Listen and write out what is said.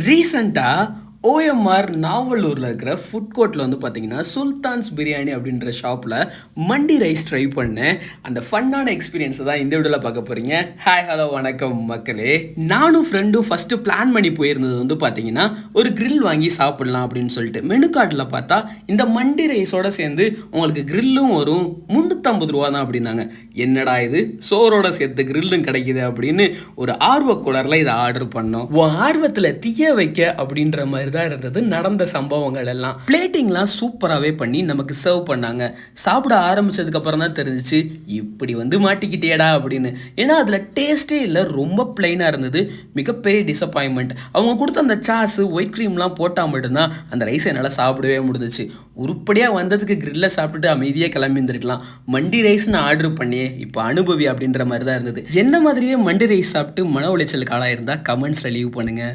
ரீசெண்டா ஓஎம்ஆர் நாவலூர்ல இருக்கிற ஃபுட் கோர்ட்ல வந்து பார்த்தீங்கன்னா, சுல்தான்ஸ் பிரியாணி அப்படின்ற ஷாப்ல மண்டி ரைஸ் ட்ரை பண்ணேன். அந்த ஃபன்னான எக்ஸ்பீரியன்ஸ தான் இந்த வீடியோல பார்க்க போறீங்க. ஹாய், ஹலோ, வணக்கம் மக்களே. நானும் ஃப்ரெண்டும் ஃபர்ஸ்ட் பிளான் பண்ணி போயிருந்தது வந்து பார்த்தீங்கன்னா, ஒரு கிரில் வாங்கி சாப்பிடலாம் அப்படின்னு சொல்லிட்டு. மெனு கார்ட்ல பார்த்தா இந்த மண்டி ரைஸோட சேர்ந்து உங்களுக்கு கிரில்லும் வரும், ரூ. 350 தான் அப்படின்னாங்க. என்னடா இது, சோறோட சேர்த்து கிரில்லும் கிடைக்குது அப்படின்னு ஒரு ஆர்வ குளர்ல இதை ஆர்டர் பண்ணோம். உன் ஆர்வத்துல தீய வைக்க அப்படின்ற மாதிரி தான் இருந்தது நடந்த சம்பவங்கள் எல்லாம். பிளேட்டிங்லாம் சூப்பராகவே பண்ணி நமக்கு சர்வ் பண்ணாங்க. சாப்பிட ஆரம்பிச்சதுக்கு அப்புறம் தான் தெரிஞ்சிச்சு, இப்படி வந்து மாட்டிக்கிட்டேடா அப்படின்னு. ஏன்னா அதில் டேஸ்டே இல்லை, ரொம்ப பிளைனாக இருந்தது. மிகப்பெரிய டிசப்பாயின்மெண்ட். அவங்க கொடுத்த அந்த சாஸ் ஒயிட் க்ரீம்லாம் போட்டால் மட்டும்தான் அந்த ரைஸை என்னால் சாப்பிடவே முடிஞ்சிச்சு. உருப்படியாக வந்ததுக்கு கிரில்ல சாப்பிட்டுட்டு அமைதியாக கிளம்பி இருந்திருக்கலாம். மண்டி ரைஸ்னு ஆர்டர் பண்ணி இப்போ அனுபவி அப்படின்ற மாதிரி தான் இருந்தது. என்ன மாதிரியே மண்டி ரைஸ் சாப்பிட்டு மன உளைச்சலுக்கு ஆளாயிருந்தா கமெண்ட்ஸில் லீவ் பண்ணுங்க.